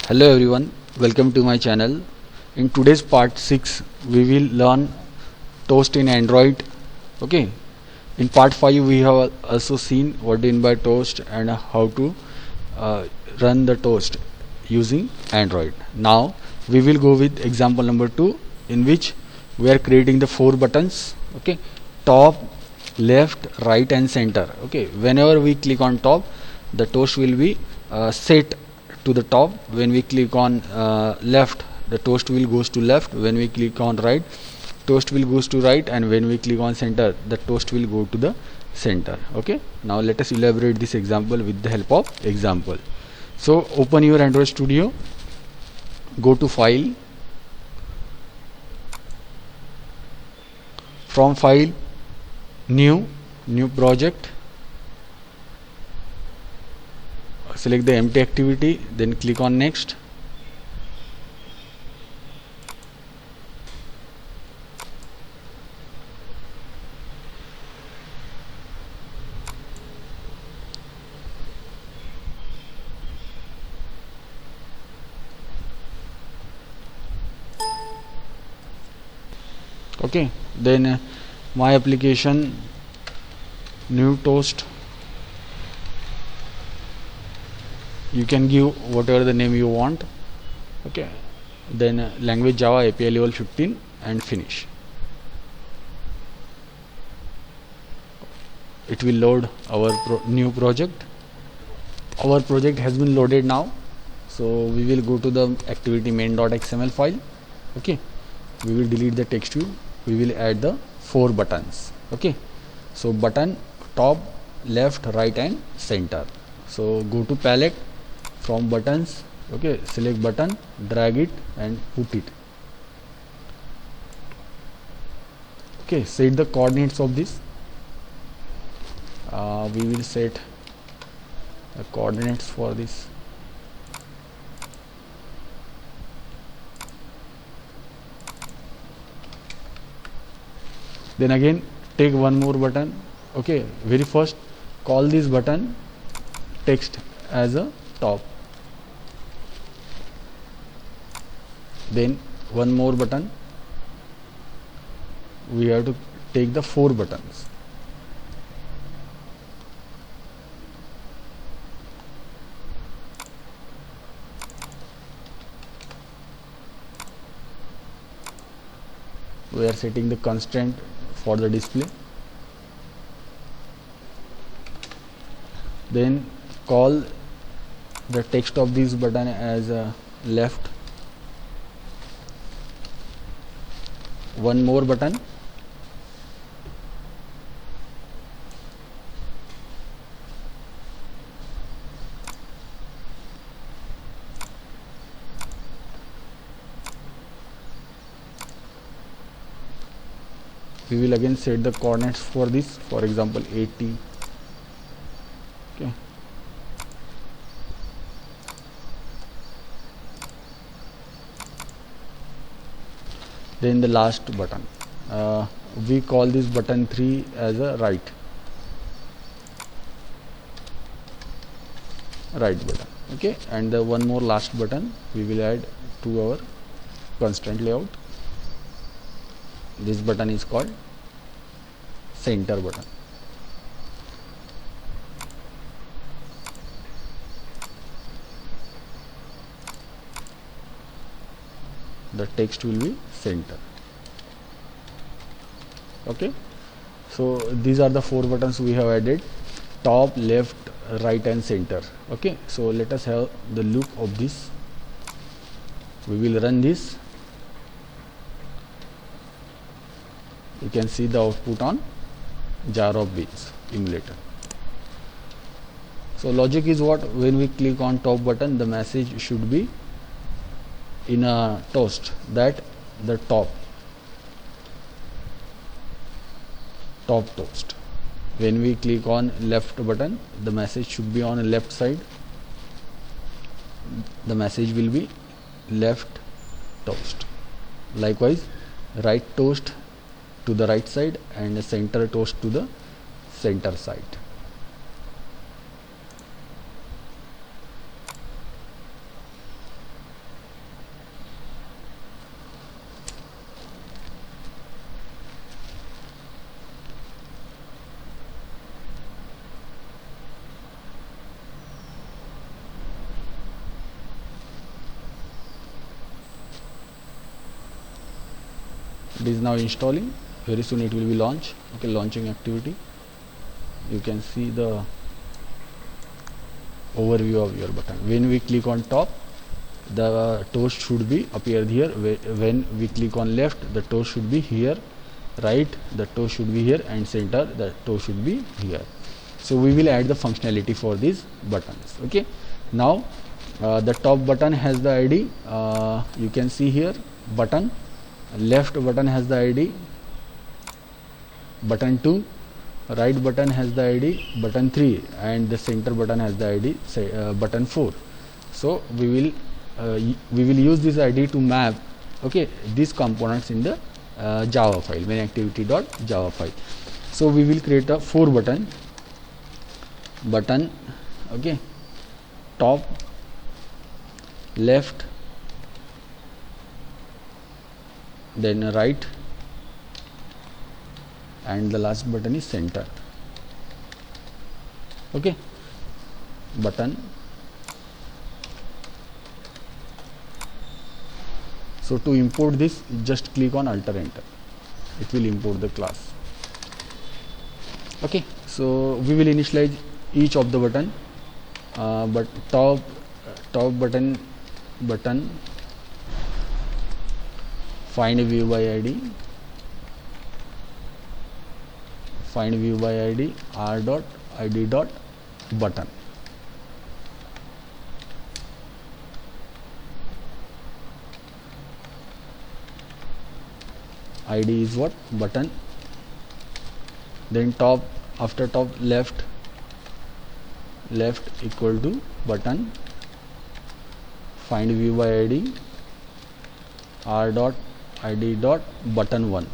Hello everyone, welcome to my channel. In today's part 6 we will learn toast in Android. Okay, in part 5 we have also seen what in by toast and how to run the toast using Android. Now we will go with example number 2, in which we are creating the 4 buttons. Okay, top, left, right and center. Okay, whenever we click on top, the toast will be set to the top. When we click on left, the toast will goes to left. When we click on right, toast will goes to right, and when we click on center, the toast will go to the center. Okay, now let us elaborate this example with the help of example. So open your Android Studio, go to file, from file, new project, select the empty activity, then click on next. Okay, then my application, new toast. You can give whatever the name you want. Okay, then language Java API level 15 and finish. It will load our new project. Our project has been loaded now, so we will go to the activity main.xml file. Okay, we will delete the text view. We will add the 4 buttons. Okay, so button top, left, right and center. So go to palette, from buttons. Okay, select button, drag it and put it. Okay, set the coordinates of this. We will set the coordinates for this. Then again take one more button. Okay, very first call this button text as a top. Then one more button. We have to take the 4 buttons. We are setting the constraint for the display. Then call the text of this button as left. One more button. We will again set the coordinates for this, for example 80. Okay, then the last button, we call this button 3 as a right button. Okay, and the one more last button we will add to our constraint layout. This button is called center button. The text will be center. Okay, so these are the 4 buttons we have added: top, left, right and center. Okay, so let us have the look of this. We will run this. You can see the output on jar of beans emulator. So logic is what? When we click on top button, the message should be in a toast, that the top toast. When we click on left button, the message should be on the left side. The message will be left toast. Likewise, right toast to the right side and center toast to the center side. It is now installing. Very soon it will be launched. Okay, launching activity. You can see the overview of your button. When we click on top, the toast should be appear here. When we click on left, the toast should be here. Right, the toast should be here, and center, the toast should be here. So we will add the functionality for these buttons. Okay, now the top button has the ID. You can see here button. Left button has the ID button 2. Right button has the ID button 3, and the center button has the ID button 4. So we will use this ID to map, okay, these components in the Java file, main activity.java file. So we will create a 4 button, okay, top, left, then right, and the last button is center. Okay, button. So to import this, just click on Alt Enter. It will import the class. Okay, so we will initialize each of the button. But top button find view by ID, r dot id dot button. ID is what? Button. Then top, after top, left equal to button, find view by ID, r dot id dot button 1,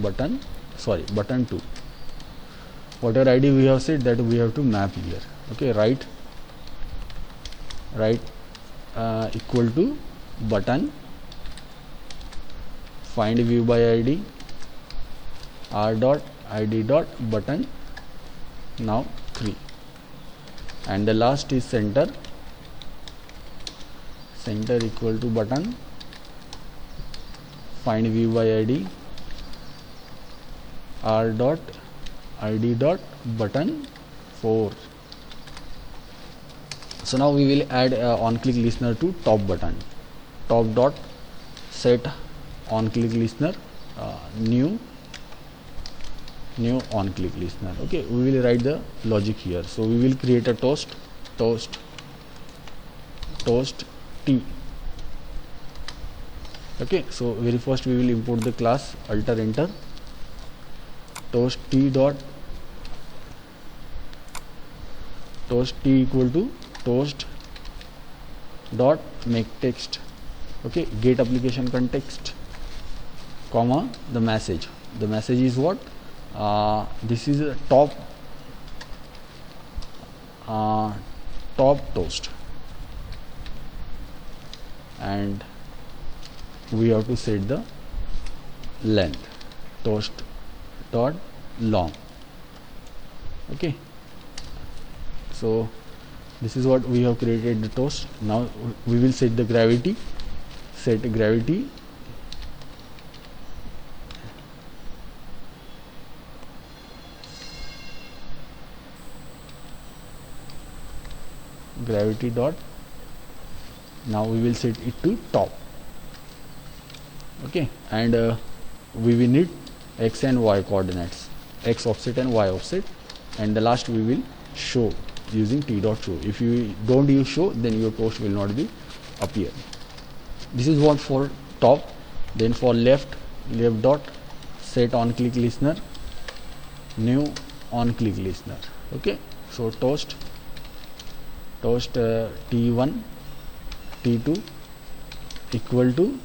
button 2. Whatever ID we have said, that we have to map here. Okay, right equal to button, find view by ID, r dot id dot button now 3, and the last is center equal to button, find view by ID, r dot id dot button 4. So now we will add on click listener to top button. Top dot set on click listener, new on click listener. Okay, we will write the logic here. So we will create a toast t. Okay, so very first we will import the class, Alt Enter, toast t equal to toast dot make text. Okay, get application context, comma, the message is what? This is a top toast, and we have to set the length, toast dot long. Okay, so this is what we have created the toast. Now we will set the gravity, gravity dot, now we will set it to top. Okay, and we will need x and y coordinates, x offset and y offset, and the last we will show using t dot show. If you don't use show, then your toast will not be appear. This is what for top. Then for left dot set on click listener, new on click listener. Okay, so toast t1 t2 equal to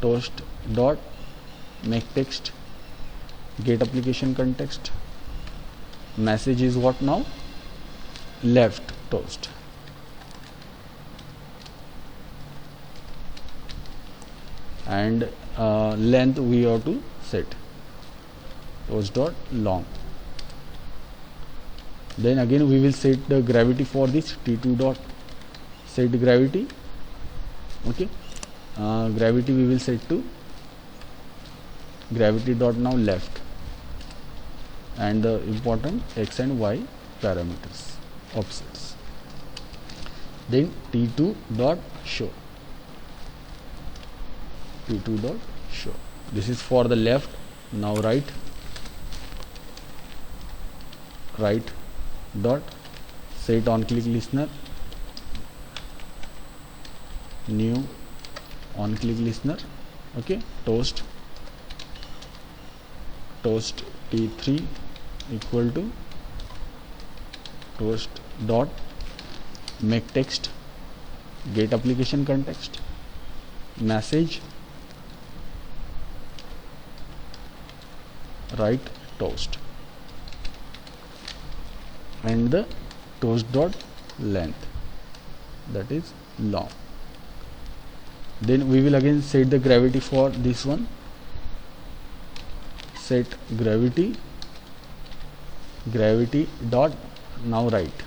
toast dot make text, get application context, message is what now? Left toast, and length we have to set, toast dot long. Then again we will set the gravity for this, t2 dot set gravity. Okay, gravity we will set to gravity dot now left, and the important x and y parameters offsets. Then t2 dot show, t2 dot show. This is for the left. Now right dot set on click listener, new on click listener. Okay, toast t3 equal to toast dot make text get application context message right toast, and the toast dot length, that is long. Then we will again set the gravity for this one. Set gravity dot now right,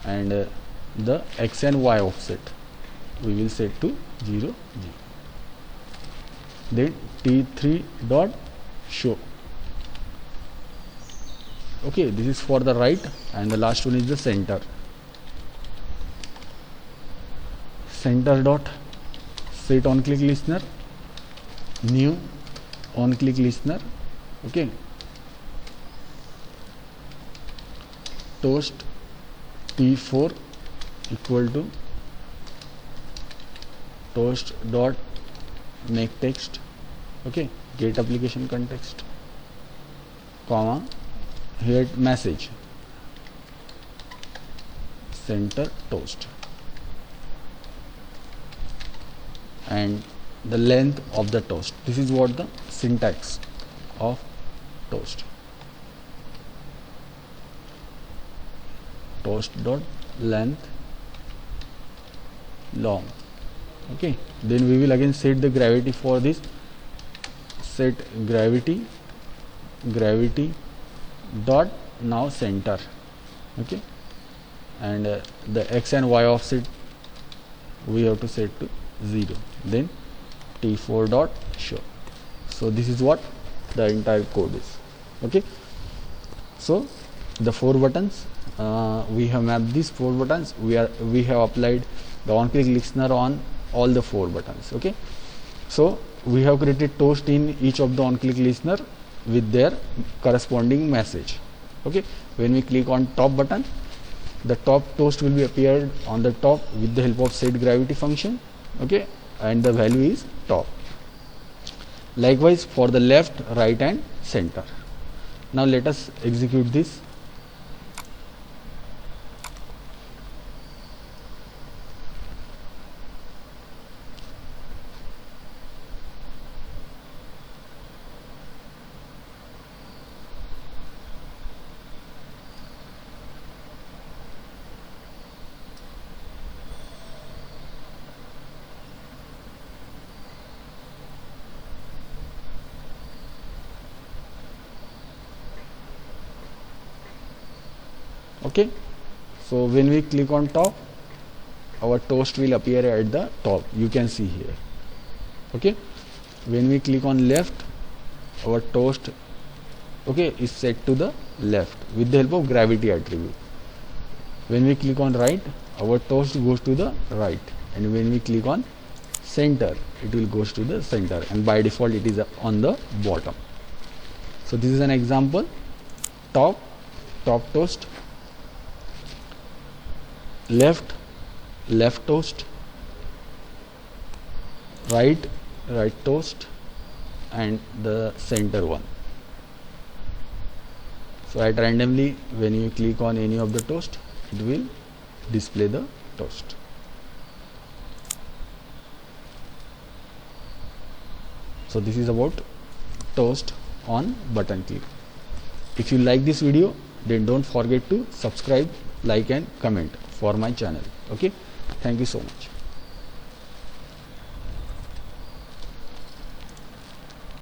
and the x and y offset we will set to 0 0. Then t3 dot show. Okay, this is for the right, and the last one is the center dot set on click listener, new on click listener. Okay, toast t4 equal to toast dot make text, okay, get application context, comma, here message center toast, and the length of the toast. This is what the syntax of toast. Toast dot length long. Okay, then we will again set the gravity for this. Set gravity dot now center. Okay, and the x and y offset we have to set to 0. Then t4 dot show. So this is what the entire code is. Okay, so the 4 buttons, we have mapped these 4 buttons. We have applied the on click listener on all the 4 buttons. Okay, so we have created toast in each of the on click listener with their corresponding message. Okay, when we click on top button, the top toast will be appeared on the top with the help of set gravity function. Okay, and the value is top. Likewise for the left, right and center. Now let us execute this. Okay, so when we click on top, our toast will appear at the top, you can see here. Okay, when we click on left, our toast, okay, is set to the left with the help of gravity attribute. When we click on right, our toast goes to the right, and when we click on center, it will goes to the center, and by default it is on the bottom. So this is an example. Top toast, left toast, right toast, and the center one. So at randomly, when you click on any of the toast, it will display the toast. So this is about toast on button click. If you like this video, then don't forget to subscribe, like and comment for my channel. Okay, thank you so much.